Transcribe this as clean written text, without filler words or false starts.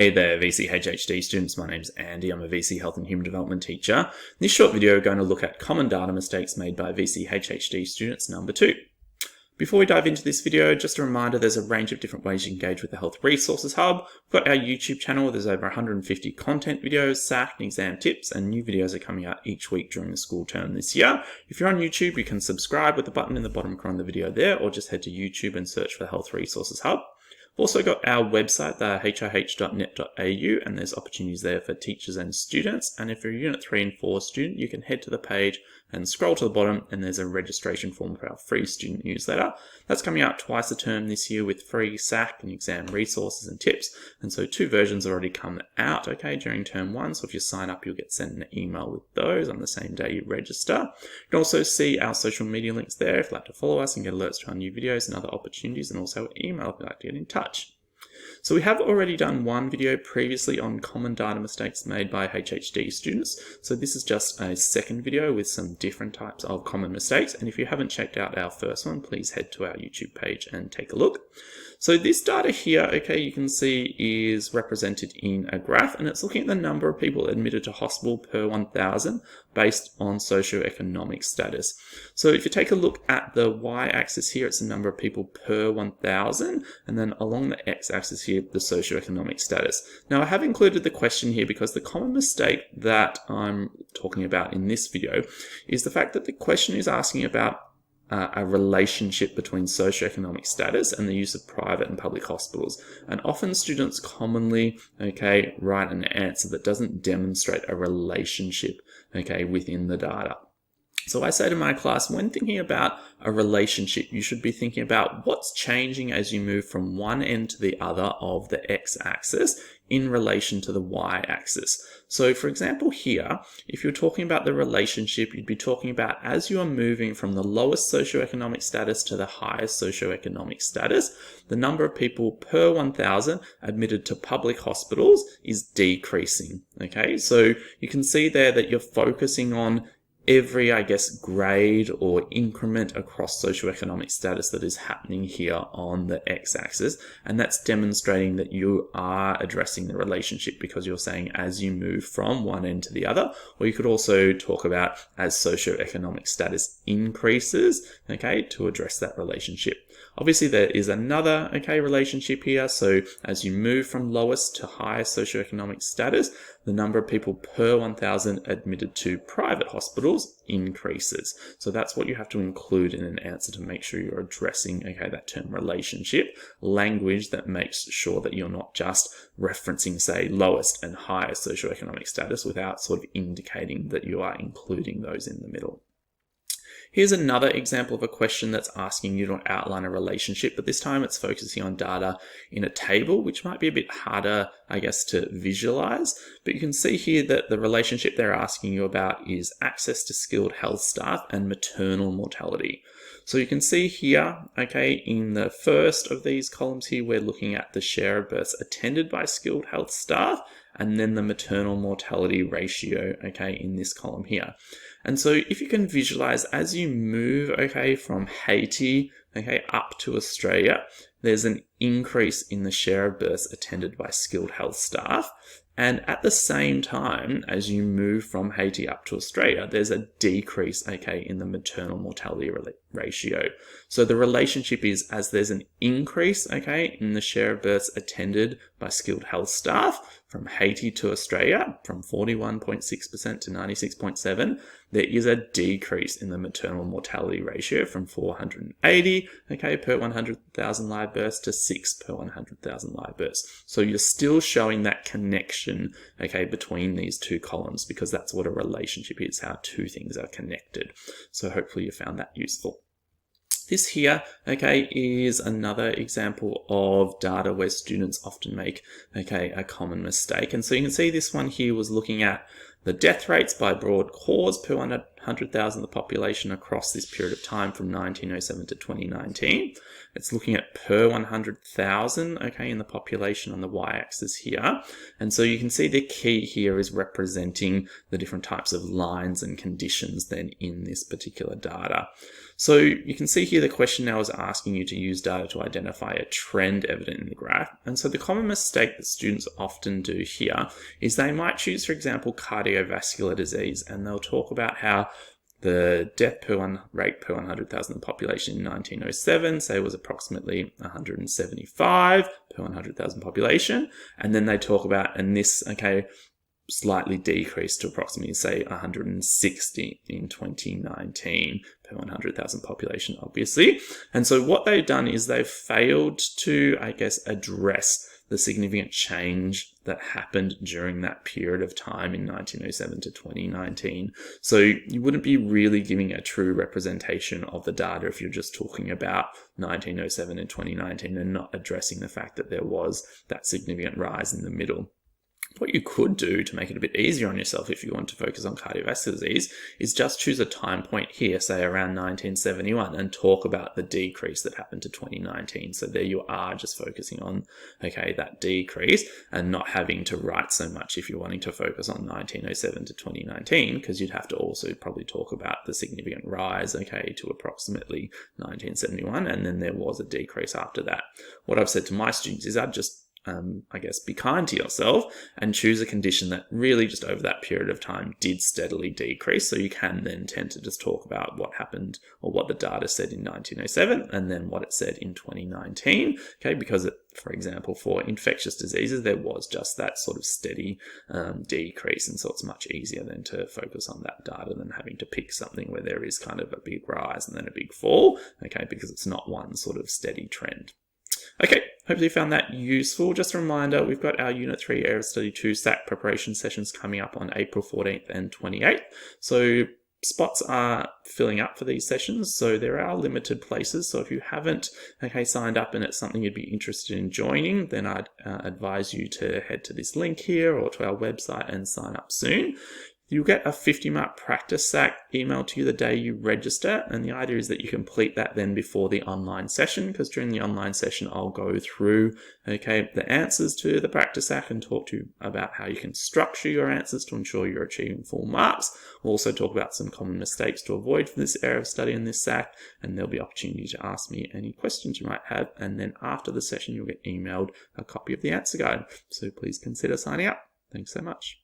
Hey there, VCE HHD students. My name's Andy. I'm a VCE Health and Human Development teacher. In this short video, we're going to look at common data mistakes made by VCE HHD students number 2. Before we dive into this video, just a reminder, there's a range of different ways you can engage with the Health Resources Hub. We've got our YouTube channel. There's over 150 content videos, SAC and exam tips, and new videos are coming out each week during the school term this year. If you're on YouTube, you can subscribe with the button in the bottom corner of the video there, or just head to YouTube and search for the Health Resources Hub. We've also got our website, the hih.net.au, and there's opportunities there for teachers and students. And if you're a Unit 3 and 4 student, you can head to the page and scroll to the bottom, and there's a registration form for our free student newsletter. That's coming out twice a term this year with free SAC and exam resources and tips. And so 2 versions already come out, during term 1. So if you sign up, you'll get sent an email with those on the same day you register. You can also see our social media links there if you'd like to follow us and get alerts to our new videos and other opportunities, and also email if you'd like to get in touch. So we have already done one video previously on common data mistakes made by HHD students. So this is just a second video with some different types of common mistakes. And if you haven't checked out our first one, please head to our YouTube page and take a look. So this data here, you can see is represented in a graph, and it's looking at the number of people admitted to hospital per 1,000 based on socioeconomic status. So if you take a look at the y-axis here, it's the number of people per 1,000, and then along the x-axis here, the socioeconomic status. Now I have included the question here because the common mistake that I'm talking about in this video is the fact that the question is asking about a relationship between socioeconomic status and the use of private and public hospitals. And often students commonly, write an answer that doesn't demonstrate a relationship, within the data. So I say to my class, when thinking about a relationship, you should be thinking about what's changing as you move from one end to the other of the x-axis in relation to the y-axis. So for example here, if you're talking about the relationship, you'd be talking about as you are moving from the lowest socioeconomic status to the highest socioeconomic status, the number of people per 1,000 admitted to public hospitals is decreasing. So you can see there that you're focusing on every, grade or increment across socioeconomic status that is happening here on the x-axis. And that's demonstrating that you are addressing the relationship because you're saying as you move from one end to the other. Or you could also talk about as socioeconomic status increases, to address that relationship. Obviously, there is another, relationship here. So as you move from lowest to highest socioeconomic status, the number of people per 1,000 admitted to private hospitals increases. So that's what you have to include in an answer to make sure you're addressing, that term relationship, language that makes sure that you're not just referencing, say, lowest and highest socioeconomic status without sort of indicating that you are including those in the middle. Here's another example of a question that's asking you to outline a relationship, but this time it's focusing on data in a table, which might be a bit harder, to visualize. But you can see here that the relationship they're asking you about is access to skilled health staff and maternal mortality. So you can see here, in the first of these columns here, we're looking at the share of births attended by skilled health staff, and then the maternal mortality ratio, in this column here. And so if you can visualize as you move, from Haiti, up to Australia, there's an increase in the share of births attended by skilled health staff. And at the same time, as you move from Haiti up to Australia, there's a decrease, in the maternal mortality ratio. So the relationship is as there's an increase, in the share of births attended by skilled health staff from Haiti to Australia, from 41.6% to 96.7%, there is a decrease in the maternal mortality ratio from 480, per 100,000 live births to 6 per 100,000 live births. So you're still showing that connection, between these two columns, because that's what a relationship is, how two things are connected. So hopefully you found that useful. This here, is another example of data where students often make, a common mistake. And so you can see this one here was looking at the death rates by broad cause per 100,000 of the population across this period of time from 1907 to 2019. It's looking at per 100,000, okay, in the population on the y-axis here. And so you can see the key here is representing the different types of lines and conditions then in this particular data. So you can see here the question now is asking you to use data to identify a trend evident in the graph. And so the common mistake that students often do here is they might choose, for example, cardiovascular disease, and they'll talk about how the death rate per 100,000 of the population in 1907, say, was approximately 175 per 100,000 population. And then they talk about, and this, okay, slightly decreased to approximately, say, 160 in 2019 per 100,000 population, obviously. And so what they've done is they've failed to, I guess, address the significant change that happened during that period of time in 1907 to 2019. So you wouldn't be really giving a true representation of the data if you're just talking about 1907 and 2019 and not addressing the fact that there was that significant rise in the middle. What you could do to make it a bit easier on yourself if you want to focus on cardiovascular disease is just choose a time point here, say around 1971, and talk about the decrease that happened to 2019. So there you are, just focusing on, okay, that decrease and not having to write so much if you're wanting to focus on 1907 to 2019, because you'd have to also probably talk about the significant rise, okay, to approximately 1971, and then there was a decrease after that. What I've said to my students is I'd just I guess, be kind to yourself and choose a condition that really just over that period of time did steadily decrease. So you can then tend to just talk about what happened or what the data said in 1907 and then what it said in 2019. Okay, because for example, for infectious diseases, there was just that sort of steady decrease. And so it's much easier then to focus on that data than having to pick something where there is kind of a big rise and then a big fall. Okay, because it's not one sort of steady trend. Okay, hopefully you found that useful. Just a reminder, we've got our Unit 3 Area of Study 2 SAC preparation sessions coming up on April 14th and 28th. So spots are filling up for these sessions, so there are limited places. So if you haven't signed up and it's something you'd be interested in joining, then I'd advise you to head to this link here or to our website and sign up soon. You'll get a 50-mark practice SAC emailed to you the day you register, and the idea is that you complete that then before the online session, because during the online session I'll go through the answers to the practice SAC and talk to you about how you can structure your answers to ensure you're achieving full marks. We'll also talk about some common mistakes to avoid for this area of study in this SAC, and there'll be opportunity to ask me any questions you might have, and then after the session you'll get emailed a copy of the answer guide. So please consider signing up. Thanks so much.